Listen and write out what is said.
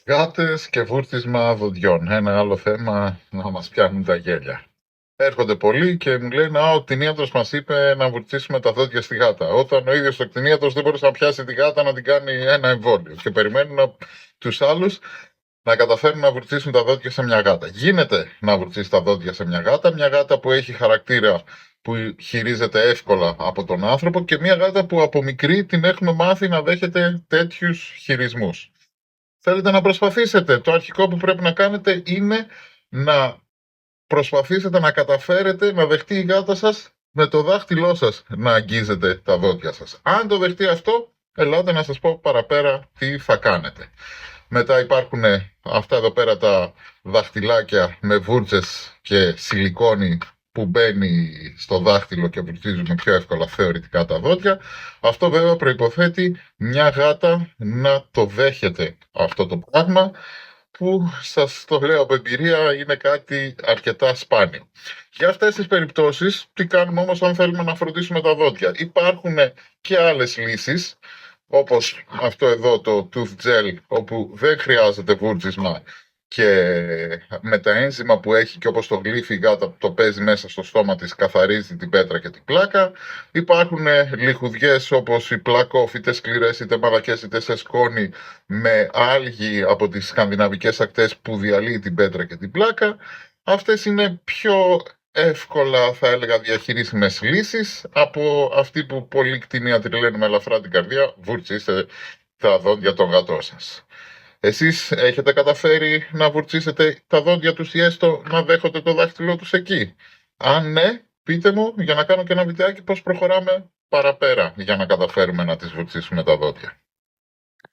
Γάτες και βούρτισμα δοντιών. Ένα άλλο θέμα να μας πιάνουν τα γέλια. Έρχονται πολλοί και μου λένε: ο κτηνίατρος μας είπε να βουρτσίσουμε τα δόντια στη γάτα. Όταν ο ίδιος ο κτηνίατρος δεν μπορούσε να πιάσει τη γάτα να την κάνει ένα εμβόλιο. Και περιμένουν τους άλλους να καταφέρουν να βουρτσίσουν τα δόντια σε μια γάτα. Γίνεται να βουρτσίσει τα δόντια σε μια γάτα που έχει χαρακτήρα που χειρίζεται εύκολα από τον άνθρωπο και μια γάτα που από μικρή την έχουμε μάθει να δέχεται τέτοιους χειρισμούς. Θέλετε να προσπαθήσετε. Το αρχικό που πρέπει να κάνετε είναι να προσπαθήσετε να καταφέρετε να δεχτεί η γάτα σας με το δάχτυλό σας να αγγίζετε τα δόντια σας. Αν το δεχτεί αυτό, ελάτε να σας πω παραπέρα τι θα κάνετε. Μετά υπάρχουν αυτά εδώ πέρα τα δαχτυλάκια με βούρτσες και σιλικόνη που μπαίνει στο δάχτυλο και βουρτσίζουμε πιο εύκολα θεωρητικά τα δόντια. Αυτό βέβαια προϋποθέτει μια γάτα να το δέχεται αυτό το πράγμα, που σας το λέω από εμπειρία είναι κάτι αρκετά σπάνιο. Για αυτές τις περιπτώσεις, τι κάνουμε όμως αν θέλουμε να φροντίσουμε τα δόντια? Υπάρχουν και άλλες λύσεις, όπως αυτό εδώ το tooth gel, όπου δεν χρειάζεται βούρτισμα και με τα ένζημα που έχει και όπως το γλύφει η γάτα που το παίζει μέσα στο στόμα της καθαρίζει την πέτρα και την πλάκα. Υπάρχουν λιχουδιές όπως οι πλάκοφ, είτε σκληρές είτε μαλακές είτε σε σκόνη, με άλγη από τις σκανδιναβικές ακτές που διαλύει την πέτρα και την πλάκα. Αυτές είναι πιο εύκολα, θα έλεγα, διαχειρίσιμες λύσεις από αυτή που πολλοί κτηνίατροι λένε με ελαφρά την καρδιά: βουρτσίστε τα δόντια των γατών σας. Εσείς έχετε καταφέρει να βουρτσίσετε τα δόντια τους ή έστω να δέχονται το δάχτυλό τους εκεί? Αν ναι, πείτε μου για να κάνω και ένα βιντεάκι πώς προχωράμε παραπέρα για να καταφέρουμε να τις βουρτσίσουμε τα δόντια.